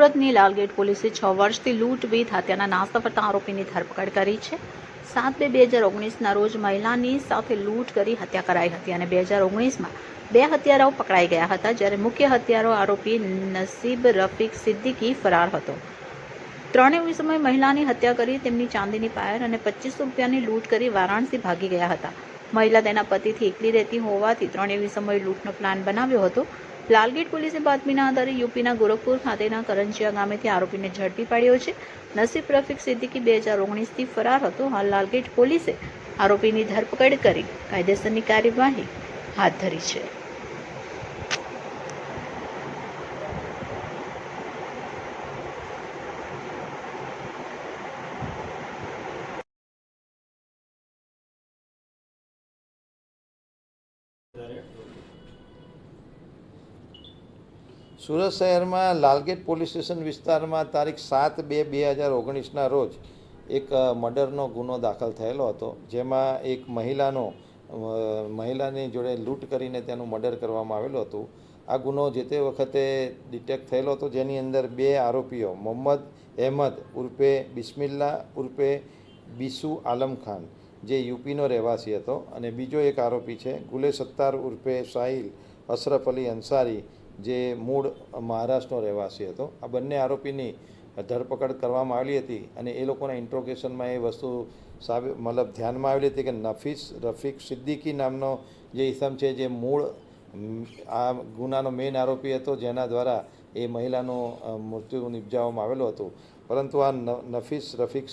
સુરતની લાલગેટ પોલીસે 6 વર્ષથી લૂંટ-વેઠ હત્યાના નાસ્તા ફરતા આરોપીની ધરપકડ કરી છે. 7/2/2019ના રોજ મહિલાની સાથે લૂંટ કરી હત્યા કરાઈ હતી અને 2019માં 2 હત્યારાઓ પકડાઈ ગયા હતા, જ્યારે મુખ્ય હત્યારો આરોપી નસીબ રફીક સિદ્દીકી ફરાર હતો. ત્રણેય સમયે મહિલાની હત્યા કરી તેમની ચાંદીની પાયલ અને 2500 રૂપિયાની લૂંટ કરી વારાણસી ભાગી ગયા હતા. મહિલા તેના પતિથી એકલી રહેતી હોવાથી ત્રણેય સમયે લૂંટનો પ્લાન બનાવ્યો હતો. લાલગેટ પોલીસે બાતમીના આધારે યુપીના ગોરખપુર ખાતેના કરંજિયા ગામેથી આરોપીને ઝડપી પાડ્યો છે. નસીબ રફીક સિદ્દીકી 2019થી ફરાર હતો. હાલ લાલગેટ પોલીસે આરોપીની ધરપકડ કરી કાયદેસરની કાર્યવાહી હાથ ધરી છે. સુરત શહેરમાં લાલગેટ પોલીસ સ્ટેશન વિસ્તારમાં તારીખ 7/2/2019ના રોજ એક મર્ડરનો ગુનો દાખલ થયેલો હતો, જેમાં એક મહિલાની જોડે લૂંટ કરીને તેનું મર્ડર કરવામાં આવેલું હતું. આ ગુનો જે તે વખતે ડિટેક્ટ થયેલો હતો, જેની અંદર 2 આરોપીઓ મોહમ્મદ અહેમદ ઉર્ફે બિસ્મિલ્લા ઉર્ફે બીસુ આલમ ખાન, જે યુપીનો રહેવાસી હતો, અને બીજો એક આરોપી છે ગુલે સત્તાર ઉર્ફે સાહિલ અશરફ અલી અંસારી, જે મૂળ મહારાષ્ટ્રનો રહેવાસી હતો. આ બંને આરોપીની ધરપકડ કરવામાં આવેલી હતી અને એ લોકોના ઇન્ટ્રોગેશનમાં એ વસ્તુ ધ્યાનમાં આવેલી હતી કે નફીસ રફીક સિદ્દીકી નામનો જે ઇસમ છે, જે મૂળ આ ગુનાનો મેઇન આરોપી હતો, જેના દ્વારા એ મહિલાનું મૃત્યુ નિપજાવવામાં આવેલું હતું. પરંતુ આ નફીસ રફીક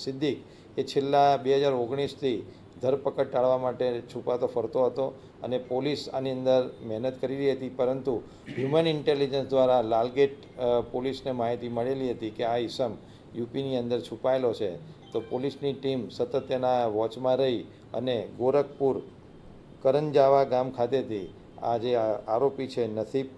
સિદ્દીક એ છેલ્લા 2019થી ધરપકડ ટાળવા માટે છુપાતો ફરતો હતો અને પોલીસ આની અંદર મહેનત કરી રહી હતી. પરંતુ હ્યુમન ઇન્ટેલિજન્સ દ્વારા લાલગેટ પોલીસને માહિતી મળેલી હતી કે આ ઈસમ યુપીની અંદર છુપાયેલો છે, તો પોલીસની ટીમ સતત તેના વોચમાં રહી અને ગોરખપુર કરંજાવા ગામ ખાતેથી આ જે આરોપી છે નસીબ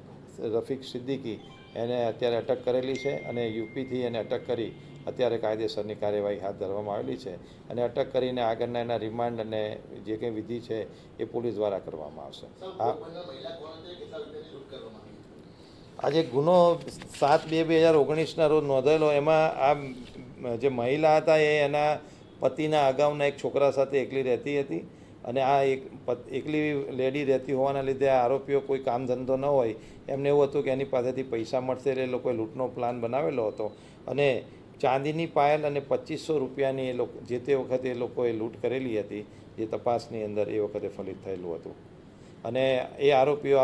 રફીક સિદ્દીકી, એને અત્યારે અટક કરેલી છે અને યુપીથી એને અટક કરી અત્યારે કાયદેસરની કાર્યવાહી હાથ ધરવામાં આવેલી છે અને અટક કરીને આગળના એના રિમાન્ડ અને જે કંઈ વિધિ છે એ પોલીસ દ્વારા કરવામાં આવશે. આ જે ગુનો 7/2/2019ના રોજ નોંધાયેલો, એમાં આ જે મહિલા હતા એ એના પતિના અગાઉના એક છોકરા સાથે એકલી રહેતી હતી અને આ એકલી લેડી રહેતી હોવાના લીધે આ આરોપીઓ કોઈ કામ ધંધો ન હોય, એમને એવું હતું કે એની પાસેથી પૈસા મળશે એટલે એ લોકોએ લૂંટનો પ્લાન બનાવેલો હતો અને ચાંદીની પાયલ અને 2500 રૂપિયાની જે તે વખતે એ લોકોએ લૂંટ કરેલી હતી, જે તપાસની અંદર એ વખતે ફલિત થયેલું હતું. અને એ આરોપીઓ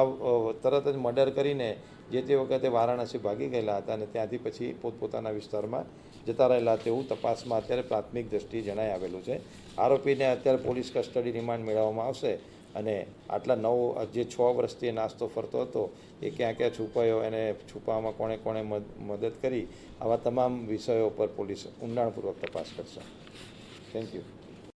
તરત જ મર્ડર કરીને જે તે વખતે વારાણસી ભાગી ગયેલા હતા અને ત્યાંથી પછી પોતપોતાના વિસ્તારમાં જતા રહેલા તેવું તપાસમાં અત્યારે પ્રાથમિક દ્રષ્ટિએ જણાઈ આવેલું છે. આરોપીને અત્યારે પોલીસ કસ્ટડી રિમાન્ડ મેળવવામાં આવશે અને આટલા જે 6 વર્ષથી એ નાસ્તો ફરતો હતો એ ક્યાં ક્યાં છુપાયો, એને છુપાવવામાં કોણે કોણે મદદ કરી, આવા તમામ વિષયો પર પોલીસ ઊંડાણપૂર્વક તપાસ કરશે. Thank you.